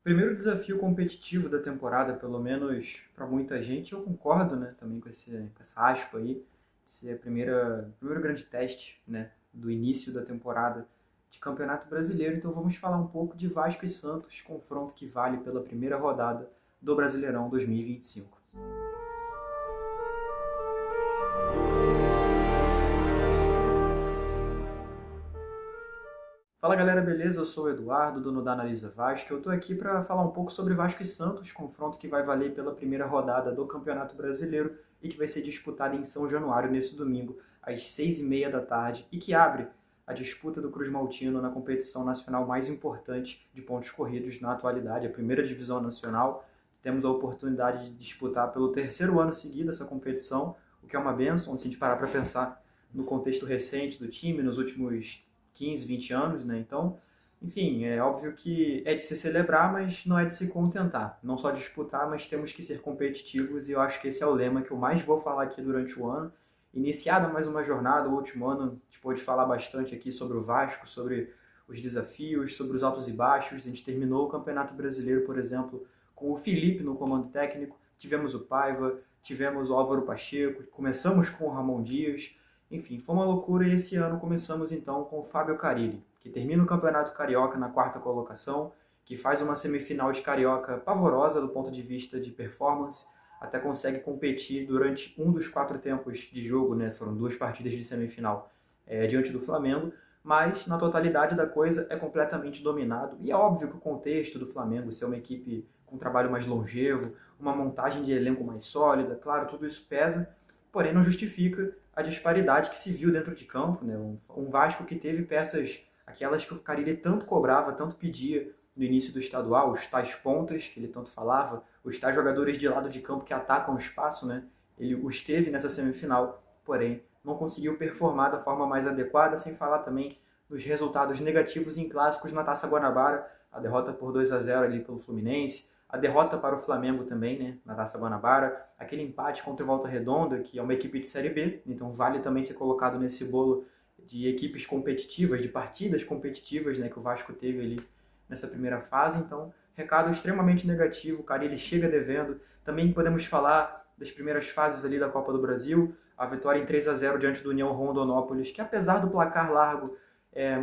Primeiro desafio competitivo da temporada, pelo menos para muita gente, eu concordo, né, também com essa aspa aí, de ser o primeiro grande teste, né, do início da temporada de Campeonato Brasileiro. Então vamos falar um pouco de Vasco e Santos, confronto que vale pela primeira rodada do Brasileirão 2025. Fala galera, beleza? Eu sou o Eduardo, dono da Analisa Vasco. Eu tô aqui para falar um pouco sobre Vasco e Santos, confronto que vai valer pela primeira rodada do Campeonato Brasileiro e que vai ser disputado em São Januário nesse domingo, às 6h30 da tarde, e que abre a disputa do Cruz Maltino na competição nacional mais importante de pontos corridos na atualidade, a primeira divisão nacional. Temos a oportunidade de disputar pelo terceiro ano seguido essa competição, o que é uma bênção, se a gente parar para pensar no contexto recente do time, nos últimos 15, 20 anos, né? Então, enfim, é óbvio que é de se celebrar, mas não é de se contentar. Não só disputar, mas temos que ser competitivos, e eu acho que esse é o lema que eu mais vou falar aqui durante o ano. Iniciada mais uma jornada, o último ano, a gente pôde falar bastante aqui sobre o Vasco, sobre os desafios, sobre os altos e baixos. A gente terminou o Campeonato Brasileiro, por exemplo, com o Felipe no comando técnico, tivemos o Paiva, tivemos o Álvaro Pacheco, começamos com o Ramon Dias. Enfim, foi uma loucura, e esse ano começamos então com o Fábio Carille, que termina o Campeonato Carioca na quarta colocação, que faz uma semifinal de Carioca pavorosa do ponto de vista de performance, até consegue competir durante um dos 4 tempos de jogo, né? Foram 2 partidas de semifinal diante do Flamengo, mas na totalidade da coisa é completamente dominado, e é óbvio que o contexto do Flamengo ser uma equipe com um trabalho mais longevo, uma montagem de elenco mais sólida, claro, tudo isso pesa, porém não justifica a disparidade que se viu dentro de campo, né? Um Vasco que teve peças, aquelas que o Carille tanto cobrava, tanto pedia no início do estadual, os tais pontas que ele tanto falava, os tais jogadores de lado de campo que atacam o espaço, né? Ele os teve nessa semifinal, porém não conseguiu performar da forma mais adequada, sem falar também nos resultados negativos em clássicos na Taça Guanabara, a derrota por 2-0 ali pelo Fluminense, a derrota para o Flamengo também, né, na Taça Guanabara, aquele empate contra o Volta Redonda, que é uma equipe de Série B, então vale também ser colocado nesse bolo de equipes competitivas, de partidas competitivas, né, que o Vasco teve ali nessa primeira fase. Então, recado extremamente negativo, o Carille chega devendo. Também podemos falar das primeiras fases ali da Copa do Brasil, a vitória em 3-0 diante do União Rondonópolis, que apesar do placar largo,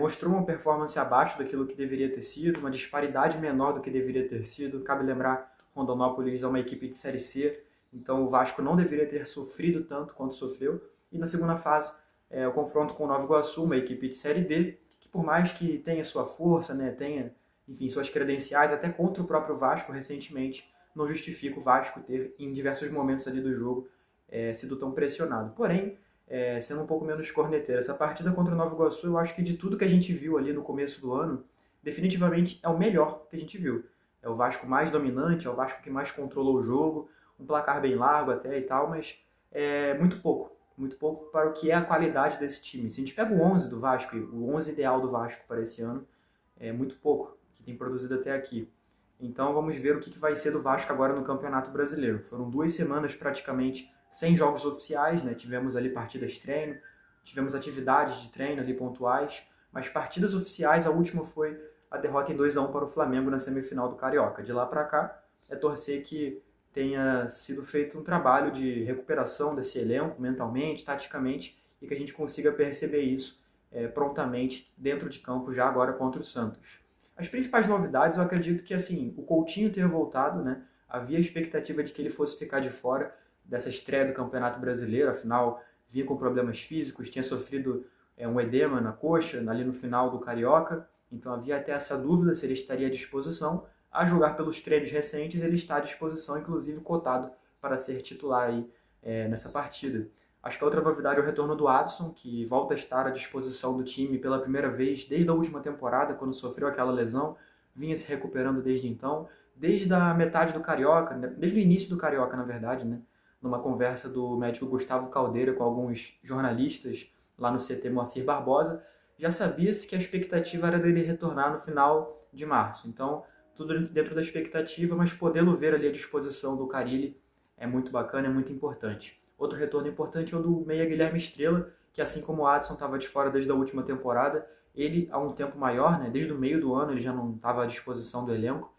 mostrou uma performance abaixo daquilo que deveria ter sido, uma disparidade menor do que deveria ter sido. Cabe lembrar, Rondonópolis é uma equipe de Série C, então o Vasco não deveria ter sofrido tanto quanto sofreu. E na segunda fase, o confronto com o Nova Iguaçu, uma equipe de Série D, que por mais que tenha sua força, né, tenha, enfim, suas credenciais, até contra o próprio Vasco recentemente, não justifica o Vasco ter, em diversos momentos ali do jogo, sido tão pressionado. Porém, sendo um pouco menos corneteiro, essa partida contra o Nova Iguaçu, eu acho que de tudo que a gente viu ali no começo do ano, definitivamente é o melhor que a gente viu. É o Vasco mais dominante, é o Vasco que mais controlou o jogo, um placar bem largo até e tal, mas muito pouco para o que é a qualidade desse time. Se a gente pega o 11 do Vasco, o 11 ideal do Vasco para esse ano, é muito pouco que tem produzido até aqui. Então vamos ver o que vai ser do Vasco agora no Campeonato Brasileiro. Foram 2 semanas praticamente sem jogos oficiais, né? Tivemos ali partidas de treino, tivemos atividades de treino ali pontuais, mas partidas oficiais, a última foi a derrota em 2-1 para o Flamengo na semifinal do Carioca. De lá para cá, é torcer que tenha sido feito um trabalho de recuperação desse elenco, mentalmente, taticamente, e que a gente consiga perceber isso prontamente dentro de campo, já agora contra o Santos. As principais novidades, eu acredito que assim, o Coutinho ter voltado, né? Havia a expectativa de que ele fosse ficar de fora dessa estreia do Campeonato Brasileiro, afinal vinha com problemas físicos, tinha sofrido um edema na coxa ali no final do Carioca, então havia até essa dúvida se ele estaria à disposição. A jogar pelos treinos recentes, ele está à disposição, inclusive cotado para ser titular aí, nessa partida. Acho que a outra novidade é o retorno do Adson, que volta a estar à disposição do time pela primeira vez desde a última temporada, quando sofreu aquela lesão, vinha se recuperando desde então, desde a metade do Carioca, desde o início do Carioca, na verdade, né? Numa conversa do médico Gustavo Caldeira com alguns jornalistas lá no CT Moacir Barbosa, já sabia-se que a expectativa era dele retornar no final de março. Então, tudo dentro da expectativa, mas podê-lo ver ali à disposição do Carille é muito bacana, é muito importante. Outro retorno importante é o do meia Guilherme Estrela, que assim como o Adson estava de fora desde a última temporada, ele há um tempo maior, né, desde o meio do ano ele já não estava à disposição do elenco,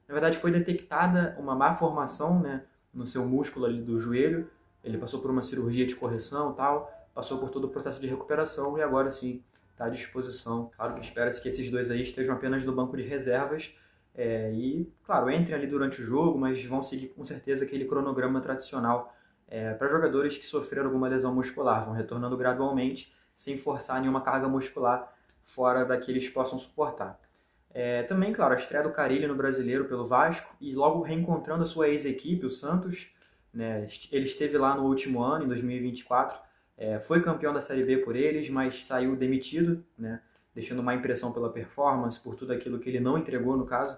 na verdade foi detectada uma má formação, né, no seu músculo ali do joelho. Ele passou por uma cirurgia de correção e tal, passou por todo o processo de recuperação e agora sim está à disposição. Claro que espera-se que esses dois aí estejam apenas no banco de reservas e, claro, entrem ali durante o jogo, mas vão seguir com certeza aquele cronograma tradicional para jogadores que sofreram alguma lesão muscular, vão retornando gradualmente, sem forçar nenhuma carga muscular fora da que eles possam suportar. Também, claro, a estreia do Carille no Brasileiro pelo Vasco e logo reencontrando a sua ex-equipe, o Santos, né? Ele esteve lá no último ano, em 2024, foi campeão da Série B por eles, mas saiu demitido, né? Deixando uma impressão pela performance, por tudo aquilo que ele não entregou no caso.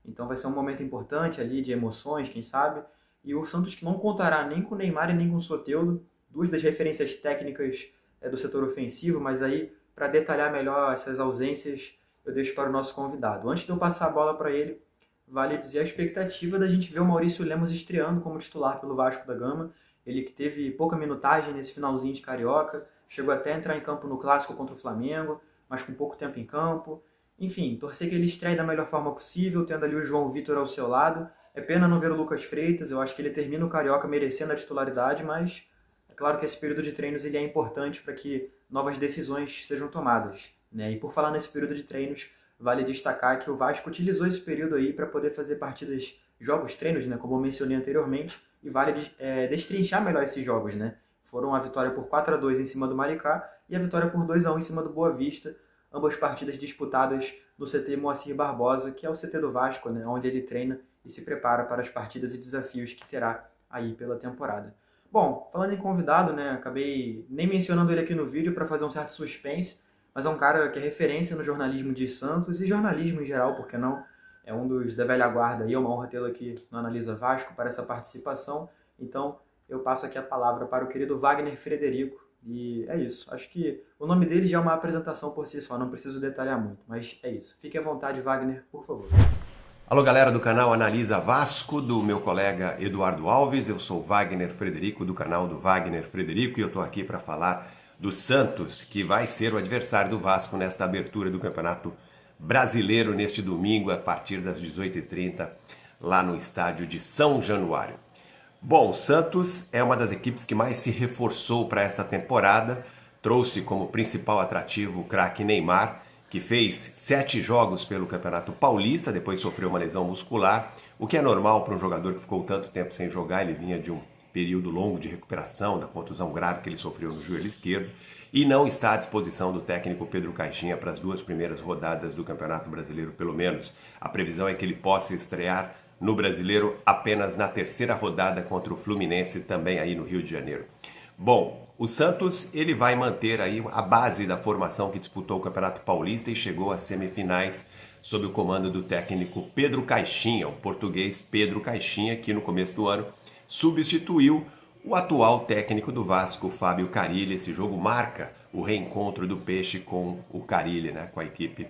Então vai ser um momento importante ali de emoções, quem sabe. E o Santos que não contará nem com o Neymar e nem com o Soteldo, duas das referências técnicas do setor ofensivo, mas aí para detalhar melhor essas ausências eu deixo para o nosso convidado. Antes de eu passar a bola para ele, vale dizer a expectativa da gente ver o Maurício Lemos estreando como titular pelo Vasco da Gama. Ele que teve pouca minutagem nesse finalzinho de Carioca, chegou até a entrar em campo no Clássico contra o Flamengo, mas com pouco tempo em campo. Enfim, torcer que ele estreie da melhor forma possível, tendo ali o João Vitor ao seu lado. É pena não ver o Lucas Freitas, eu acho que ele termina o Carioca merecendo a titularidade, mas é claro que esse período de treinos ele é importante para que novas decisões sejam tomadas, né? E por falar nesse período de treinos, vale destacar que o Vasco utilizou esse período aí para poder fazer partidas, jogos, treinos, né? Como eu mencionei anteriormente, e vale destrinchar melhor esses jogos, né? Foram a vitória por 4-2 em cima do Maricá e a vitória por 2-1 em cima do Boa Vista, ambas partidas disputadas no CT Moacir Barbosa, que é o CT do Vasco, né? Onde ele treina e se prepara para as partidas e desafios que terá aí pela temporada. Bom, falando em convidado, né? Acabei nem mencionando ele aqui no vídeo para fazer um certo suspense, mas é um cara que é referência no jornalismo de Santos e jornalismo em geral, porque não? É um dos da velha guarda e é uma honra tê-lo aqui no Analisa Vasco para essa participação. Então, eu passo aqui a palavra para o querido Wagner Frederico. E é isso. Acho que o nome dele já é uma apresentação por si só, não preciso detalhar muito. Mas é isso. Fique à vontade, Wagner, por favor. Alô, galera do canal Analisa Vasco, do meu colega Eduardo Alves. Eu sou Wagner Frederico, do canal do Wagner Frederico, e eu estou aqui para falar do Santos, que vai ser o adversário do Vasco nesta abertura do Campeonato Brasileiro neste domingo, a partir das 18h30, lá no estádio de São Januário. Bom, o Santos é uma das equipes que mais se reforçou para esta temporada, trouxe como principal atrativo o craque Neymar, que fez 7 jogos pelo Campeonato Paulista, depois sofreu uma lesão muscular, o que é normal para um jogador que ficou tanto tempo sem jogar. Ele vinha de um período longo de recuperação da contusão grave que ele sofreu no joelho esquerdo e não está à disposição do técnico Pedro Caixinha para as 2 primeiras rodadas do Campeonato Brasileiro, pelo menos. A previsão é que ele possa estrear no Brasileiro apenas na 3ª rodada contra o Fluminense, também aí no Rio de Janeiro. Bom, o Santos ele vai manter aí a base da formação que disputou o Campeonato Paulista e chegou às semifinais sob o comando do técnico Pedro Caixinha, o português Pedro Caixinha, que no começo do ano substituiu o atual técnico do Vasco, Fábio Carille. Esse jogo marca o reencontro do Peixe com o Carille, né, com a equipe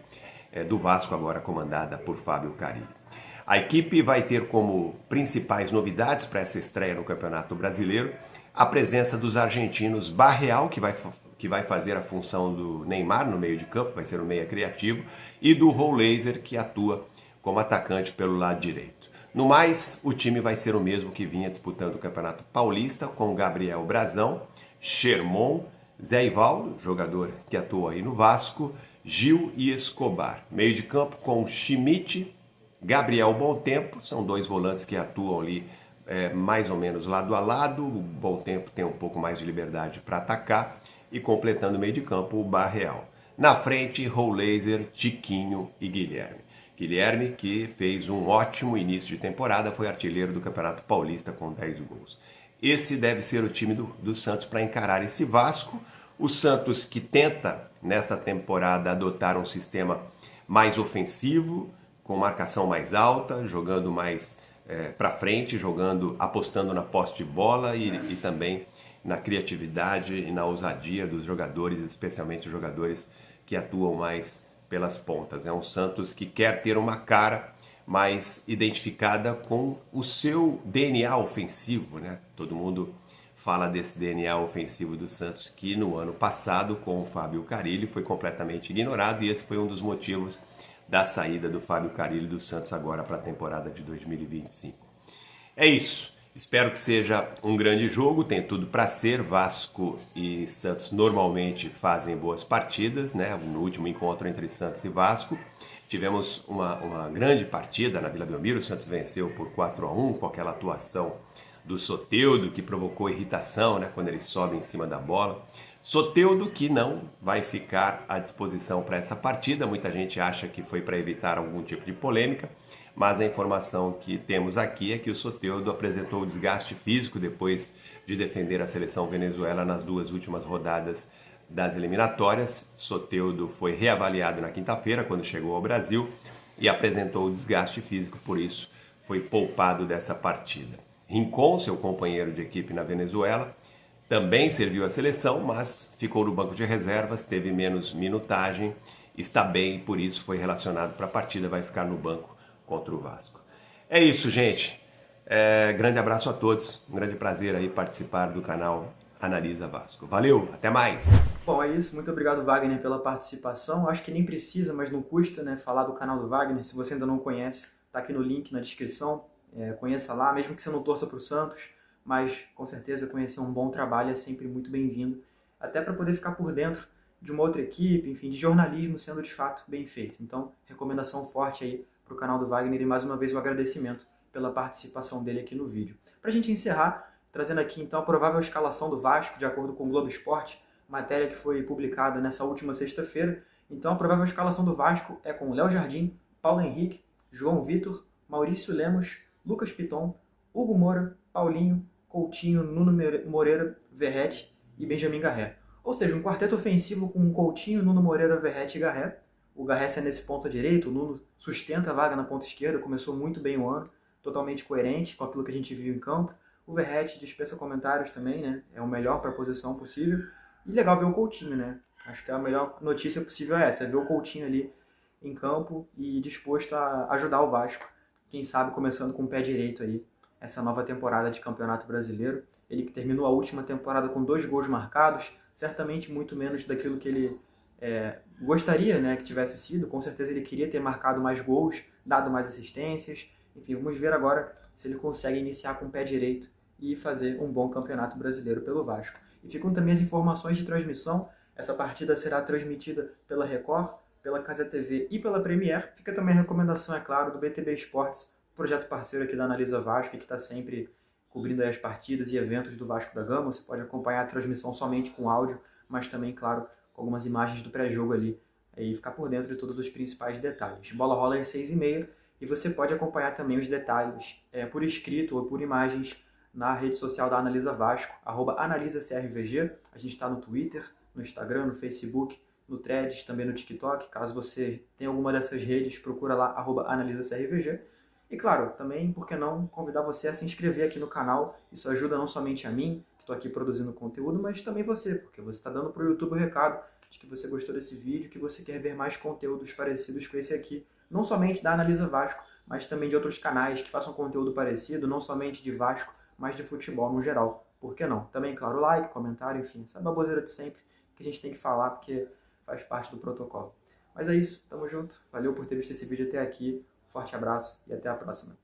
do Vasco, agora comandada por Fábio Carille. A equipe vai ter como principais novidades para essa estreia no Campeonato Brasileiro a presença dos argentinos Barreal, que vai fazer a função do Neymar no meio de campo, vai ser o meia criativo, e do Rollheiser, que atua como atacante pelo lado direito. No mais, o time vai ser o mesmo que vinha disputando o Campeonato Paulista, com Gabriel Brazão, Sherman, Zé Ivaldo, jogador que atua aí no Vasco, Gil e Escobar. Meio de campo com Schmidt, Gabriel Bom Tempo, são 2 volantes que atuam ali mais ou menos lado a lado. O Bom Tempo tem um pouco mais de liberdade para atacar, e completando o meio de campo o Barreal. Na frente, Rollheiser, Tiquinho e Guilherme. Guilherme, que fez um ótimo início de temporada, foi artilheiro do Campeonato Paulista com 10 gols. Esse deve ser o time do Santos para encarar esse Vasco. O Santos que tenta, nesta temporada, adotar um sistema mais ofensivo, com marcação mais alta, jogando mais para frente, apostando na posse de bola e também na criatividade e na ousadia dos jogadores, especialmente os jogadores que atuam mais pelas pontas. É um Santos que quer ter uma cara mais identificada com o seu DNA ofensivo, né? Todo mundo fala desse DNA ofensivo do Santos, que no ano passado, com o Fábio Carille, foi completamente ignorado, e esse foi um dos motivos da saída do Fábio Carille do Santos agora para a temporada de 2025. É isso. Espero que seja um grande jogo, tem tudo para ser. Vasco e Santos normalmente fazem boas partidas, né? No último encontro entre Santos e Vasco, tivemos uma grande partida na Vila Belmiro. O Santos venceu por 4-1 com aquela atuação do Soteldo, que provocou irritação, né, quando ele sobe em cima da bola. Soteldo que não vai ficar à disposição para essa partida. Muita gente acha que foi para evitar algum tipo de polêmica, mas a informação que temos aqui é que o Soteldo apresentou desgaste físico depois de defender a seleção Venezuela nas 2 últimas rodadas das eliminatórias. Soteldo foi reavaliado na quinta-feira, quando chegou ao Brasil, e apresentou desgaste físico, por isso foi poupado dessa partida. Rincon, seu companheiro de equipe na Venezuela, também serviu à seleção, mas ficou no banco de reservas, teve menos minutagem, está bem e por isso foi relacionado para a partida, vai ficar no banco contra o Vasco. É isso, gente. Grande abraço a todos. Um grande prazer aí participar do canal Analisa Vasco. Valeu, até mais! Bom, é isso. Muito obrigado, Wagner, pela participação. Acho que nem precisa, mas não custa, né, falar do canal do Wagner. Se você ainda não conhece, tá aqui no link na descrição. Conheça lá, mesmo que você não torça para o Santos, mas com certeza conhecer um bom trabalho é sempre muito bem-vindo, até para poder ficar por dentro de uma outra equipe, enfim, de jornalismo sendo de fato bem feito. Então, recomendação forte aí para o canal do Wagner e mais uma vez o agradecimento pela participação dele aqui no vídeo. Para a gente encerrar, trazendo aqui então a provável escalação do Vasco, de acordo com o Globo Esporte, matéria que foi publicada nessa última sexta-feira. Então, a provável escalação do Vasco é com Léo Jardim, Paulo Henrique, João Vitor, Maurício Lemos, Lucas Piton, Hugo Moura, Paulinho, Coutinho, Nuno Moreira, Verratti e Benjamin Garré. Ou seja, um quarteto ofensivo com Coutinho, Nuno Moreira, Verratti e Garré. O Garré sai nesse ponta direito, o Nuno sustenta a vaga na ponta esquerda, começou muito bem o ano, totalmente coerente com aquilo que a gente viu em campo. O Verratti dispensa comentários também, né? É o melhor para a posição possível. E legal ver o Coutinho, né? Acho que a melhor notícia possível é essa, é ver o Coutinho ali em campo e disposto a ajudar o Vasco. Quem sabe começando com o pé direito aí, essa nova temporada de Campeonato Brasileiro. Ele que terminou a última temporada com 2 gols marcados, certamente muito menos daquilo que ele gostaria, né, que tivesse sido. Com certeza ele queria ter marcado mais gols, dado mais assistências. Enfim, vamos ver agora se ele consegue iniciar com o pé direito e fazer um bom Campeonato Brasileiro pelo Vasco. E ficam também as informações de transmissão. Essa partida será transmitida pela Record, pela Casa TV e pela Premier. Fica também a recomendação, é claro, do BTB Esportes, projeto parceiro aqui da Analisa Vasco, que está sempre cobrindo aí as partidas e eventos do Vasco da Gama. Você pode acompanhar a transmissão somente com áudio, mas também, claro, com algumas imagens do pré-jogo ali, e ficar por dentro de todos os principais detalhes. Bola rola às 6h30 e você pode acompanhar também os detalhes por escrito ou por imagens na rede social da Analisa Vasco, @AnalisaCRVG. A gente está no Twitter, no Instagram, no Facebook, no Threads, também no TikTok. Caso você tenha alguma dessas redes, procura lá, @AnalisaCRVG. E claro, também, por que não, convidar você a se inscrever aqui no canal. Isso ajuda não somente a mim, que estou aqui produzindo conteúdo, mas também você, porque você está dando para o YouTube o recado de que você gostou desse vídeo, que você quer ver mais conteúdos parecidos com esse aqui, não somente da Analisa Vasco, mas também de outros canais que façam conteúdo parecido, não somente de Vasco, mas de futebol no geral. Por que não? Também, claro, like, comentário, enfim, essa baboseira de sempre que a gente tem que falar, porque faz parte do protocolo. Mas é isso, tamo junto. Valeu por ter visto esse vídeo até aqui. Forte abraço e até a próxima.